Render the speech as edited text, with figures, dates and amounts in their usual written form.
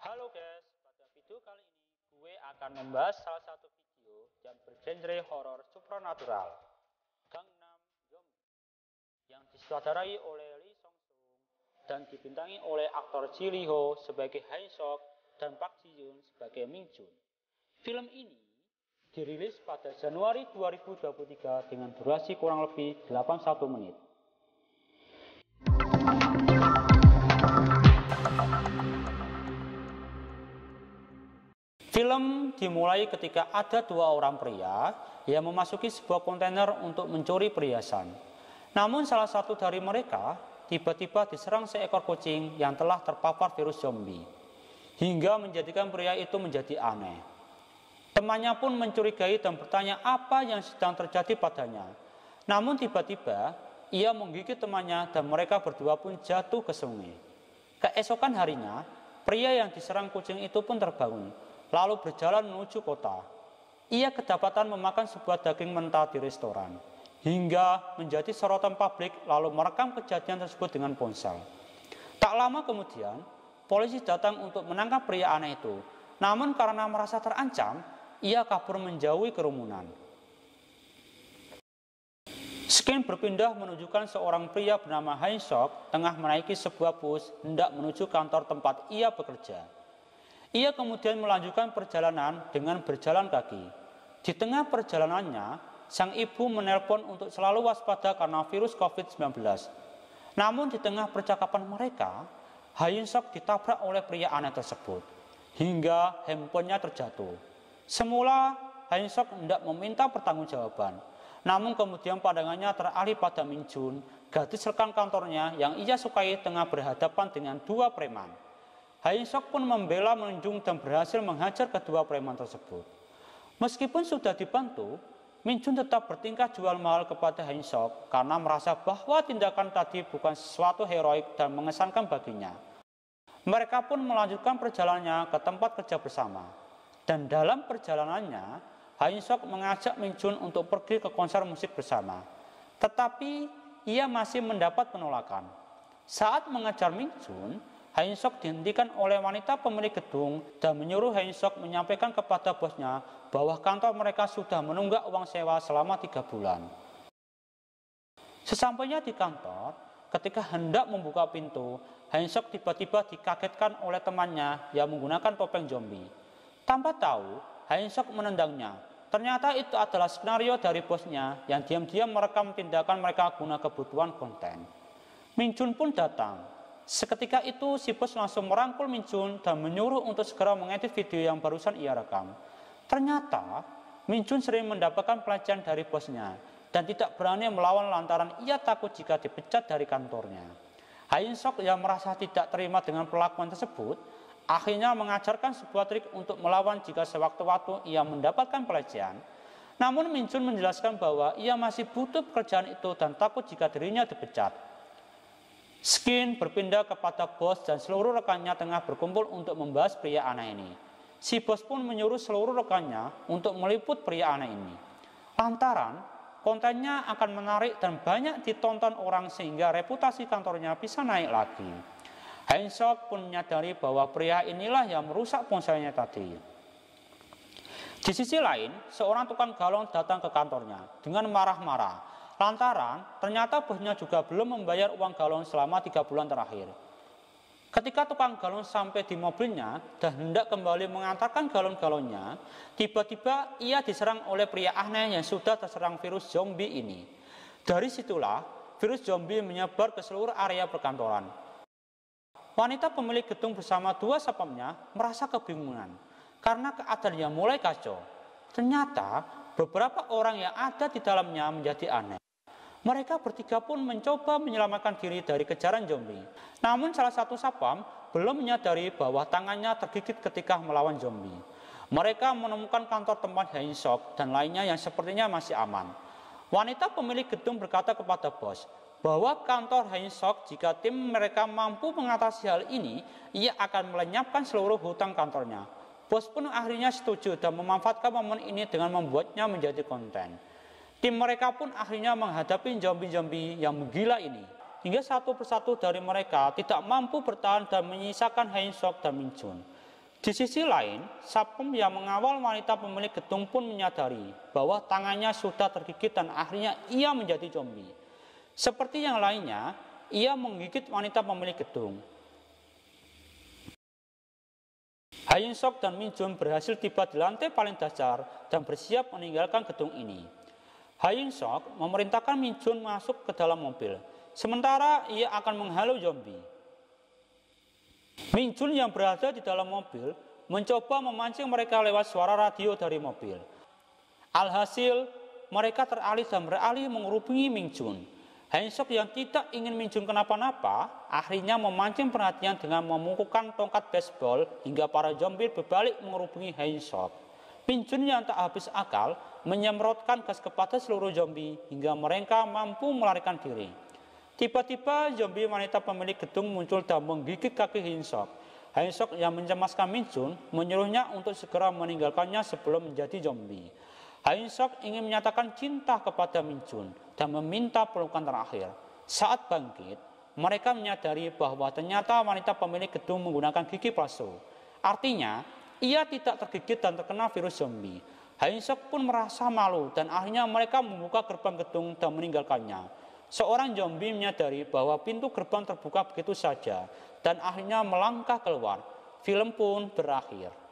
Halo guys, pada video kali ini gue akan membahas salah satu video yang bergenre horor supranatural, Gangnam Zombie, yang disutradarai oleh Lee Song Sung dan dibintangi oleh aktor Ji Lee Ho sebagai Ha Sok dan Park Ji Yoon sebagai Min Jun. Film ini dirilis pada Januari 2023 dengan durasi kurang lebih 81 menit. Film dimulai ketika ada dua orang pria yang memasuki sebuah kontainer untuk mencuri perhiasan. Namun salah satu dari mereka tiba-tiba diserang seekor kucing yang telah terpapar virus zombie, hingga menjadikan pria itu menjadi aneh. Temannya pun mencurigai dan bertanya apa yang sedang terjadi padanya. Namun tiba-tiba ia menggigit temannya dan mereka berdua pun jatuh ke sungai. Keesokan harinya, pria yang diserang kucing itu pun terbangun, lalu berjalan menuju kota. Ia kedapatan memakan sebuah daging mentah di restoran, hingga menjadi sorotan publik lalu merekam kejadian tersebut dengan ponsel. Tak lama kemudian, polisi datang untuk menangkap pria aneh itu. Namun karena merasa terancam, ia kabur menjauhi kerumunan. Scene berpindah menunjukkan seorang pria bernama Ha Sok tengah menaiki sebuah bus hendak menuju kantor tempat ia bekerja. Ia kemudian melanjutkan perjalanan dengan berjalan kaki. Di tengah perjalanannya, sang ibu menelpon untuk selalu waspada karena virus COVID-19. Namun di tengah percakapan mereka, Ha Sok ditabrak oleh pria aneh tersebut, hingga handphonenya terjatuh. Semula, Ha Sok hendak meminta pertanggungjawaban, namun kemudian pandangannya teralih pada Min Jun, gadis rekan kantornya yang ia sukai tengah berhadapan dengan dua preman. Ha Sok pun membela Min Jun dan berhasil menghajar kedua preman tersebut. Meskipun sudah dibantu, Min Jun tetap bertingkah jual mahal kepada Ha Sok karena merasa bahwa tindakan tadi bukan sesuatu heroik dan mengesankan baginya. Mereka pun melanjutkan perjalanannya ke tempat kerja bersama. Dan dalam perjalanannya, Ha Sok mengajak Min Jun untuk pergi ke konser musik bersama. Tetapi ia masih mendapat penolakan. Saat mengejar Min Jun, Ha Sok dihentikan oleh wanita pemilik gedung dan menyuruh Ha Sok menyampaikan kepada bosnya bahwa kantor mereka sudah menunggak uang sewa selama 3 bulan. Sesampainya di kantor, ketika hendak membuka pintu, Ha Sok tiba-tiba dikagetkan oleh temannya yang menggunakan topeng zombie. Tanpa tahu, Ha Sok menendangnya. Ternyata itu adalah skenario dari bosnya yang diam-diam merekam tindakan mereka guna kebutuhan konten. Min Jun pun datang. Seketika itu si bos langsung merangkul Min Jun dan menyuruh untuk segera mengedit video yang barusan ia rekam. Ternyata Min Jun sering mendapatkan pelecehan dari bosnya dan tidak berani melawan lantaran ia takut jika dipecat dari kantornya. Ha Sok yang merasa tidak terima dengan perlakuan tersebut, akhirnya mengajarkan sebuah trik untuk melawan jika sewaktu-waktu ia mendapatkan pelecehan. Namun Min Jun menjelaskan bahwa ia masih butuh pekerjaan itu dan takut jika dirinya dipecat. Scene berpindah kepada bos dan seluruh rekannya tengah berkumpul untuk membahas pria aneh ini. Si bos pun menyuruh seluruh rekannya untuk meliput pria aneh ini. Lantaran kontennya akan menarik dan banyak ditonton orang sehingga reputasi kantornya bisa naik lagi. Ha Sok pun menyadari bahwa pria inilah yang merusak ponselnya tadi. Di sisi lain, seorang tukang galon datang ke kantornya dengan marah-marah. Lantaran ternyata bosnya juga belum membayar uang galon selama 3 bulan terakhir. Ketika tukang galon sampai di mobilnya dan hendak kembali mengantarkan galon-galonnya, tiba-tiba ia diserang oleh pria aneh yang sudah terserang virus zombie ini. Dari situlah virus zombie menyebar ke seluruh area perkantoran. Wanita pemilik gedung bersama dua satpamnya merasa kebingungan karena keadaannya mulai kacau. Ternyata beberapa orang yang ada di dalamnya menjadi aneh. Mereka bertiga pun mencoba menyelamatkan diri dari kejaran zombie. Namun salah satu satpam belum menyadari bahwa tangannya tergigit ketika melawan zombie. Mereka menemukan kantor tempat Ha Sok dan lainnya yang sepertinya masih aman. Wanita pemilik gedung berkata kepada bos bahwa kantor Ha Sok jika tim mereka mampu mengatasi hal ini, ia akan melenyapkan seluruh hutang kantornya. Bos pun akhirnya setuju dan memanfaatkan momen ini dengan membuatnya menjadi konten. Tim mereka pun akhirnya menghadapi zombie-zombie yang menggila ini. hingga satu persatu dari mereka tidak mampu bertahan dan menyisakan Ha Sok dan Min Jun. Di sisi lain, Sapem yang mengawal wanita pemilik gedung pun menyadari bahwa tangannya sudah tergigit dan akhirnya ia menjadi zombie. Seperti yang lainnya, ia menggigit wanita pemilik gedung. Hae Sok dan Min Jun berhasil tiba di lantai paling dasar dan bersiap meninggalkan gedung ini. Hae Sok memerintahkan Min Jun masuk ke dalam mobil, sementara ia akan menghalau zombie. Min Jun yang berada di dalam mobil mencoba memancing mereka lewat suara radio dari mobil. Alhasil, mereka teralih dan beralih mengerubungi Min Jun. Hae Sok yang tidak ingin Min Jun kenapa-napa akhirnya memancing perhatian dengan memukulkan tongkat baseball hingga para zombie berbalik mengerubungi Hae Sok. Min Jun yang tak habis akal menyemprotkan gas kepada seluruh zombie hingga mereka mampu melarikan diri. Tiba-tiba zombie wanita pemilik gedung muncul dan menggigit kaki Hae Sok. Hae Sok yang mencemaskan Min Jun menyuruhnya untuk segera meninggalkannya sebelum menjadi zombie. Hae Sok ingin menyatakan cinta kepada Min Jun dan meminta pelukan terakhir. Saat bangkit, mereka menyadari bahwa ternyata wanita pemilik gedung menggunakan gigi palsu. Artinya, ia tidak tergigit dan terkena virus zombie. Hae Sok pun merasa malu dan akhirnya mereka membuka gerbang gedung dan meninggalkannya. Seorang zombie menyadari bahwa pintu gerbang terbuka begitu saja dan akhirnya melangkah keluar. Film pun berakhir.